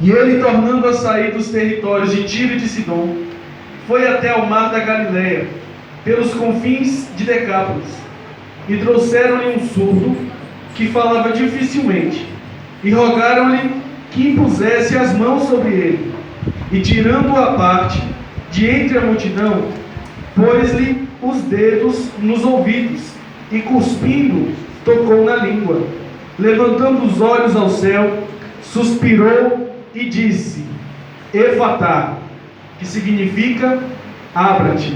E ele, tornando a sair dos territórios de Tiro e de Sidom, foi até ao mar da Galileia, pelos confins de Decápolis, e trouxeram-lhe um surdo, que falava dificilmente, e rogaram-lhe que impusesse as mãos sobre ele, e tirando-o à parte, de entre a multidão, pôs-lhe os dedos nos ouvidos, e cuspindo, tocou na língua. Levantando os olhos ao céu, suspirou e disse: Efatá, que significa abra-te.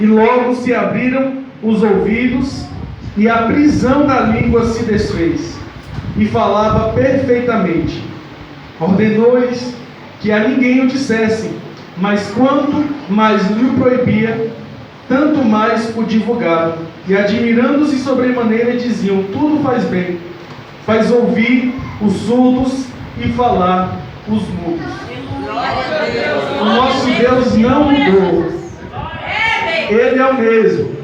E logo se abriram os ouvidos, e a prisão da língua se desfez, e falava perfeitamente. Ordenou-lhes que a ninguém o dissessem, mas quanto mais lhe proibia, tanto mais o divulgavam. E admirando-se sobremaneira, diziam: tudo faz bem, faz ouvir os surdos e falar os mudos. O nosso Deus não mudou. Ele é o mesmo.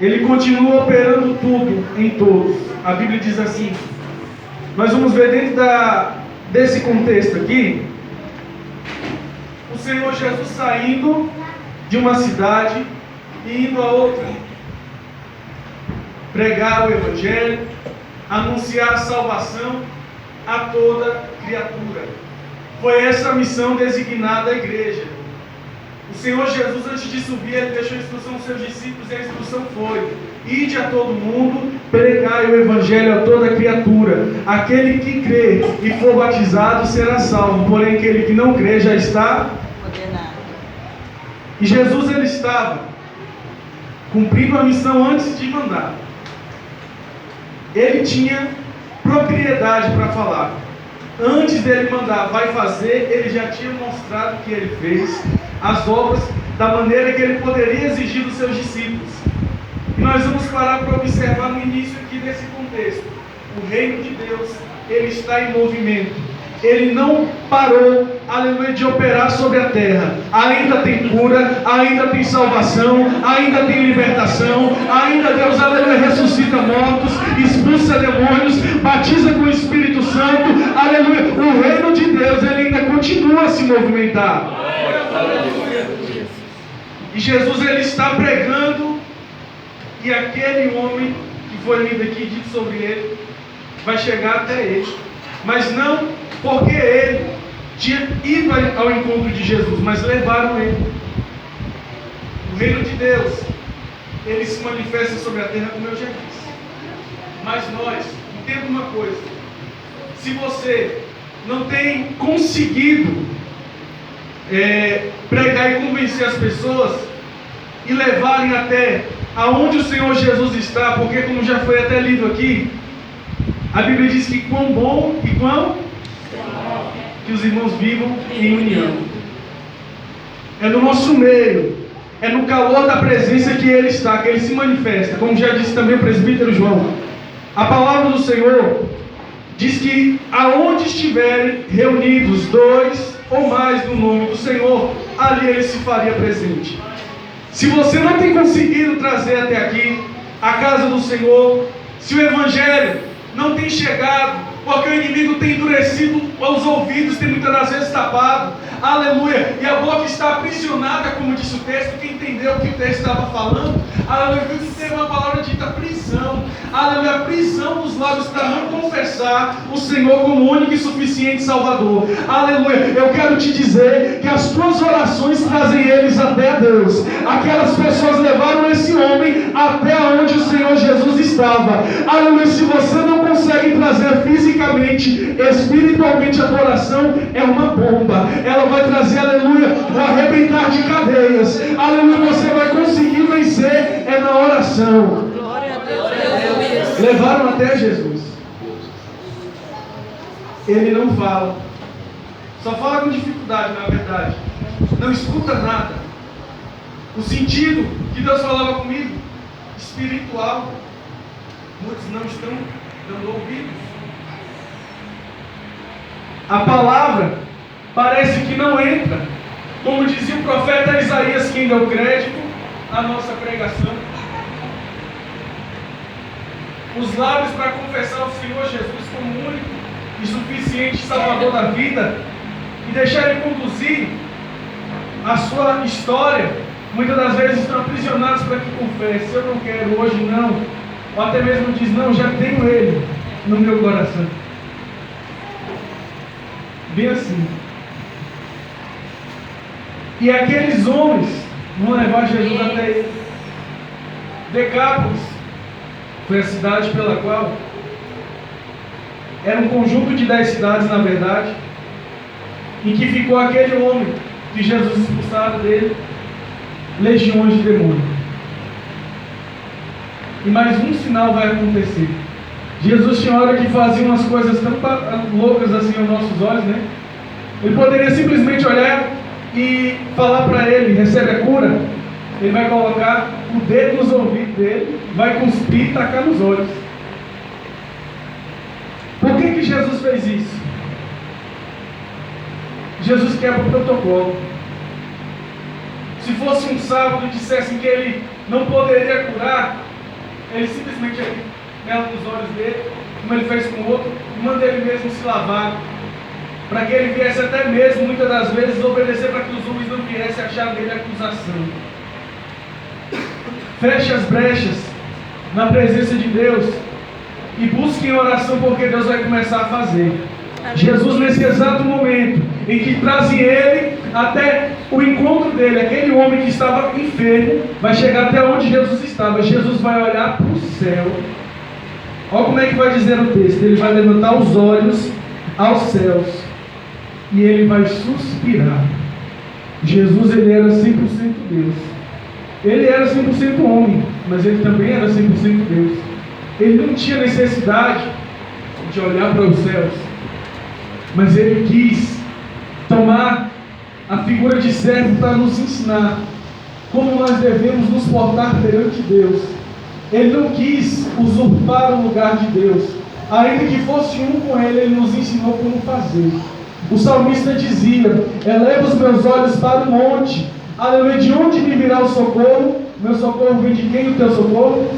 Ele continua operando tudo em todos. A Bíblia diz assim. Nós vamos ver dentro desse contexto aqui, o Senhor Jesus saindo de uma cidade e indo a outra, pregar o Evangelho, anunciar a salvação a toda criatura. Foi essa a missão designada à igreja. O Senhor Jesus, antes de subir, ele deixou a instrução aos seus discípulos, e a instrução foi: ide a todo mundo, pregai o Evangelho a toda criatura. Aquele que crê e for batizado será salvo, porém aquele que não crê já está condenado. E Jesus, ele estava cumprindo a missão antes de mandar. Ele tinha propriedade para falar. Antes dele mandar, vai fazer, ele já tinha mostrado que ele fez as obras da maneira que ele poderia exigir dos seus discípulos. E nós vamos parar para observar no início aqui desse contexto. O reino de Deus, ele está em movimento. Ele não parou, aleluia, de operar sobre a terra. Ainda tem cura, ainda tem salvação, ainda tem libertação, ainda Deus, aleluia, ressuscita mortos, expulsa demônios, batiza com o Espírito Santo, aleluia. O reino de Deus, ele ainda continua a se movimentar. E Jesus, ele está pregando, e aquele homem que foi lido aqui, dito sobre ele, vai chegar até ele. Mas não porque ele tinha ido ao encontro de Jesus, mas levaram ele. O reino de Deus, ele se manifesta sobre a terra, como eu já disse. Mas nós, entenda uma coisa: se você não tem conseguido pregar e convencer as pessoas e levarem até aonde o Senhor Jesus está, porque, como já foi até lido aqui, a Bíblia diz que quão bom e quão que os irmãos vivam em união. É no nosso meio, é no calor da presença que Ele está, que Ele se manifesta. Como já disse também o presbítero João, a palavra do Senhor diz que aonde estiverem reunidos dois ou mais no nome do Senhor, ali Ele se faria presente. Se você não tem conseguido trazer até aqui a casa do Senhor, se o Evangelho não tem chegado, porque o inimigo tem endurecido os ouvidos, tem muitas das vezes tapado, aleluia, e a boca está aprisionada, como disse o texto. Quem entendeu o que o texto estava falando, aleluia, viu que teve uma palavra dita prisão, aleluia, a prisão dos lábios para não confessar o Senhor como único e suficiente Salvador, aleluia. Eu quero te dizer que as tuas orações trazem eles até a Deus. Aquelas pessoas levaram esse homem até onde o Senhor Jesus estava, aleluia. Se você não consegue trazer fisicamente, espiritualmente, a oração é uma bomba. Ela vai trazer, aleluia, o arrebentar de cadeias, aleluia. Você vai conseguir vencer na oração. Glória a Deus. Levaram até Jesus. Ele não fala, só fala com dificuldade, na verdade, não escuta nada. O sentido que Deus falava comigo, espiritual, muitos não estão dando ouvidos. A palavra parece que não entra, como dizia o profeta Isaías, quem deu crédito à nossa pregação. Os lábios para confessar o Senhor Jesus como único e e suficiente Salvador da vida e deixar Ele conduzir a sua história, muitas das vezes estão aprisionados para que confesse: eu não quero hoje, não. Ou até mesmo diz: não, já tenho Ele no meu coração. Bem assim. E aqueles homens vão levar Jesus até ele. Decápolis foi a cidade pela qual era um conjunto de 10 cidades, na verdade, em que ficou aquele homem que Jesus expulsara dele legiões de demônios. E mais um sinal vai acontecer. Jesus tinha hora que fazia umas coisas tão loucas assim aos nossos olhos, né? Ele poderia simplesmente olhar e falar para ele: recebe a cura. Ele vai colocar o dedo nos ouvidos dele, vai cuspir e tacar nos olhos. Por que Jesus fez isso? Jesus quebra o protocolo. Se fosse um sábado e dissessem que ele não poderia curar, ele simplesmente mela nos olhos dele, como ele fez com o outro, e manda ele mesmo se lavar, para que ele viesse até mesmo, muitas das vezes, obedecer para que os homens não viessem achar nele acusação. Feche as brechas na presença de Deus e busque em oração, porque Deus vai começar a fazer. Jesus, nesse exato momento em que trazem ele até o encontro dele, aquele homem que estava enfermo, vai chegar até onde Jesus estava. Jesus vai olhar para o céu. Olha como é que vai dizer o texto. Ele vai levantar os olhos aos céus e ele vai suspirar. Jesus, ele era 100% Deus. Ele era 100% homem, mas ele também era 100% Deus. Ele não tinha necessidade de olhar para os céus, mas ele quis tomar a figura de servo para nos ensinar como nós devemos nos portar perante Deus. Ele não quis usurpar o lugar de Deus. Ainda que fosse um com ele, ele nos ensinou como fazer. O salmista dizia: eleva os meus olhos para o monte. Aleluia, de onde me virá o socorro? Meu socorro vem de quem? O teu socorro?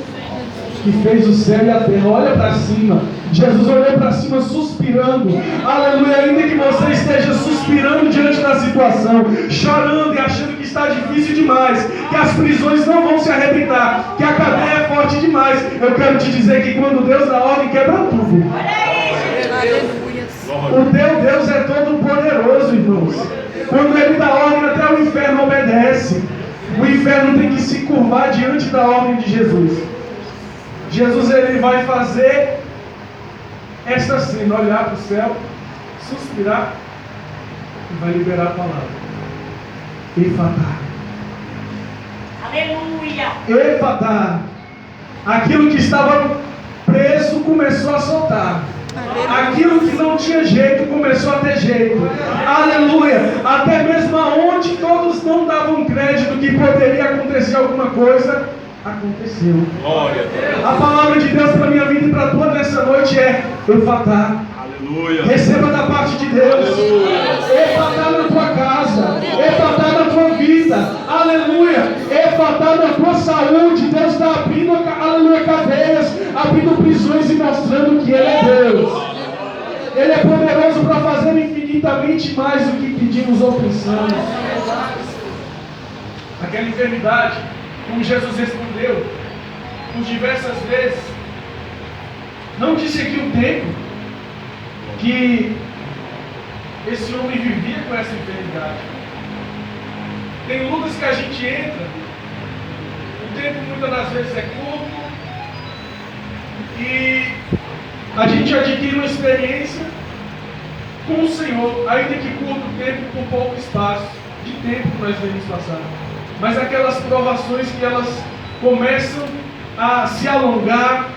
Que fez o céu e a terra. Olha para cima. Jesus olhou para cima suspirando. Aleluia, ainda que você esteja suspirando diante da situação, chorando e achando que está difícil demais, que as prisões não vão se arrebentar, que a cadeia é forte demais, eu quero te dizer que quando Deus dá ordem, quebra tudo. O teu Deus é todo poderoso, irmãos. Quando Ele dá ordem, até o inferno obedece. O inferno tem que se curvar diante da ordem de Jesus. Jesus, ele vai fazer esta cena, olhar para o céu, suspirar e vai liberar a palavra. Efatá. Aleluia. Efatá. Aquilo que estava preso começou a soltar. Aquilo que não tinha jeito começou a ter jeito. Aleluia. Até mesmo aonde todos não davam crédito que poderia acontecer alguma coisa, aconteceu. Glória a Deus. A palavra de Deus para a minha vida e para a tua nessa noite é Efatá. Aleluia. Receba da parte de Deus. Efatá na tua casa. Efatá na tua vida. Aleluia. Efatá na tua saúde. Deus está abrindo, aleluia, cadeias, abrindo prisões e mostrando que Ele é Deus. Ele é poderoso para fazer infinitamente mais do que pedimos ou pensamos. Aquela enfermidade, como Jesus respondeu por diversas vezes, não disse aqui o tempo que esse homem vivia com essa enfermidade. Tem lutas que a gente entra, o tempo muitas das vezes é curto e a gente adquire uma experiência com o Senhor, ainda que curto tempo, com pouco espaço de tempo que nós devemos passar. Mas aquelas provações que elas começam a se alongar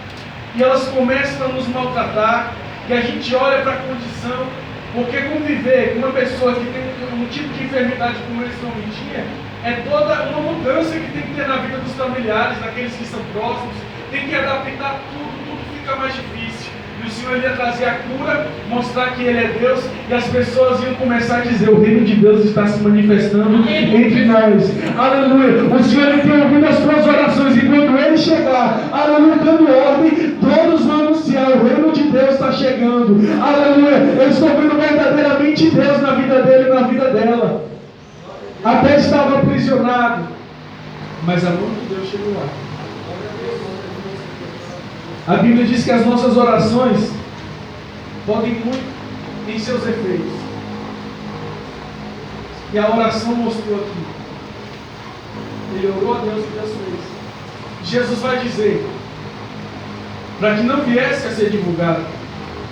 e elas começam a nos maltratar, que a gente olha para a condição, porque conviver com uma pessoa que tem um tipo de enfermidade como esse homem tinha, é toda uma mudança que tem que ter na vida dos familiares, daqueles que são próximos, tem que adaptar tudo fica mais difícil. E o Senhor ia trazer a cura, mostrar que Ele é Deus, e as pessoas iam começar a dizer: o reino de Deus está se manifestando entre nós. Aleluia. O Senhor tem ouvido as tuas orações, e quando Ele chegar, aleluia, dando ordem, todos vão anunciar o reino de Deus está chegando. Aleluia. Eu estou vendo verdadeiramente Deus na vida dele e na vida dela. Até estava aprisionado, mas a mão de Deus chegou lá. A Bíblia diz que as nossas orações podem muito em seus efeitos. E a oração mostrou aqui. Ele orou a Deus e Deus fez. Jesus vai dizer, para que não viesse a ser divulgado,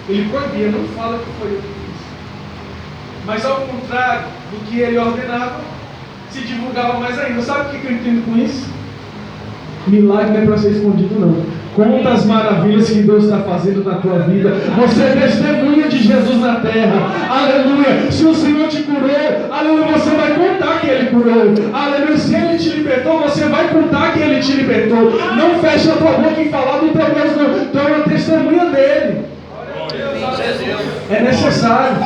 ele proibia, não fala que foi eu que fiz. Mas ao contrário do que ele ordenava, se divulgava mais ainda. Sabe o que eu entendo com isso? Milagre não é para ser escondido, não. Conta as maravilhas que Deus está fazendo na tua vida. Você é testemunha de Jesus na terra. Aleluia. Se o Senhor te curou, aleluia, você vai contar que Ele curou. Aleluia. Se Ele te libertou, você vai contar que Ele te libertou. Não feche a tua boca em falar do teu Deus, não. Tu é uma testemunha dele. É necessário.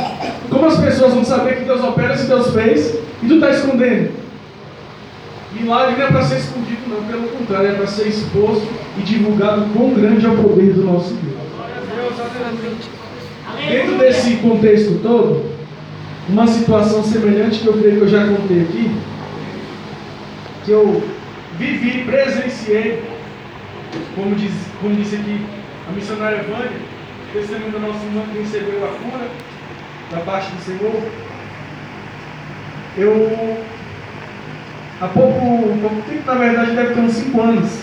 Como as pessoas vão saber que Deus opera se Deus fez e tu está escondendo? Milagre não é para ser escondido, não. Pelo contrário, é para ser exposto e divulgado quão grande é o poder do nosso Deus. Dentro desse contexto todo, uma situação semelhante que eu creio que eu já contei aqui, que eu vivi, presenciei, como disse aqui a missionária Vânia, testemunho da nossa irmã que recebeu a cura da parte do Senhor. Há pouco tempo, na verdade, deve ter uns 5 anos,